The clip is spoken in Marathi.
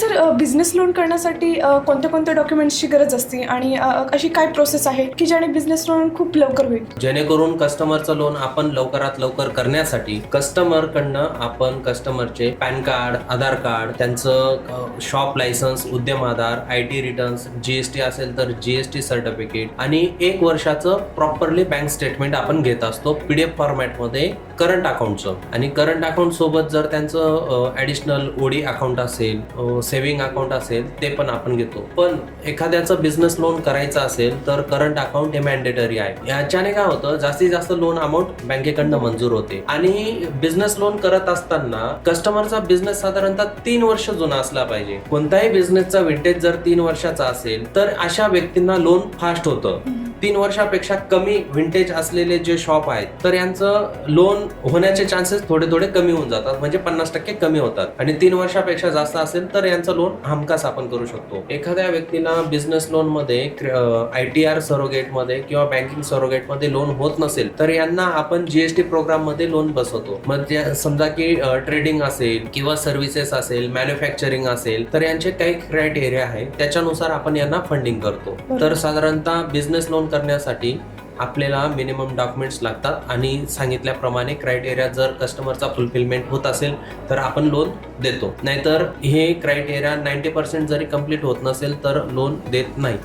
सर बिझनेस लोन करण्यासाठी कोणत्या कोणत्या डॉक्युमेंट्सची गरज असते आणि अशी काय प्रोसेस आहे की ज्याने बिझनेस लोन खूप लवकर होईल? जेणेकरून कस्टमरचं लोन आपण लवकरात लवकर करण्यासाठी कस्टमरकडनं आपण कस्टमरचे पॅन कार्ड, आधार कार्ड, त्यांचं शॉप लायसन्स, उद्यम आधार, IT रिटर्न्स, GST असेल तर GST सर्टिफिकेट आणि 1 वर्षाचं प्रॉपरली बँक स्टेटमेंट आपण घेत असतो PDF फॉर्मॅटमध्ये करंट अकाउंटचं. आणि करंट अकाउंट सोबत जर त्यांचं ॲडिशनल OD अकाउंट असेल, सेव्हिंग अकाउंट असेल ते पण आपण घेतो. पण एखाद्याचं बिझनेस लोन करायचं असेल तर करंट अकाउंट हे मॅन्डेटरी आहे. याच्याने काय होतं, जास्तीत जास्त लोन अमाऊंट बँकेकडनं मंजूर होते. आणि बिझनेस लोन करत असताना कस्टमरचा बिझनेस साधारणतः 3 वर्ष जुना असला पाहिजे. कोणताही बिझनेसचा विंटेज जर 3 वर्षाचा असेल तर अशा व्यक्तींना लोन फास्ट होतं. 3 वर्षापेक्षा कमी विंटेज असलेले जे शॉप आहेत तर यांचं लोन होण्याचे चान्सेस थोडे थोडे कमी होऊन जातात, म्हणजे 50% कमी होतात. आणि 3 वर्षापेक्षा जास्त असेल तर यांचं लोन हमखास आपण करू शकतो. एखाद्या व्यक्तीला बिझनेस लोन मध्ये ITR सरोगेट मध्ये किंवा बँकिंग सरोगेट मध्ये लोन होत नसेल तर यांना आपण GST प्रोग्राम मध्ये लोन बसवतो. म्हणजे समजा की ट्रेडिंग असेल किंवा सर्व्हिसेस असेल, मॅन्युफॅक्चरिंग असेल तर यांचे काही क्रायटेरिया आहे, त्याच्यानुसार आपण यांना फंडिंग करतो. तर साधारणतः बिझनेस लोन करण्यासाठी आपल्याला मिनिमम डॉक्युमेंट्स लागतात आणि सांगितल्याप्रमाणे क्रायटेरिया जर कस्टमरचा फुलफिलमेंट होत असेल तर आपण लोन देतो. नाहीतर हे क्रायटेरिया 90% जरी कंप्लीट होत नसेल तर लोन देत नाही.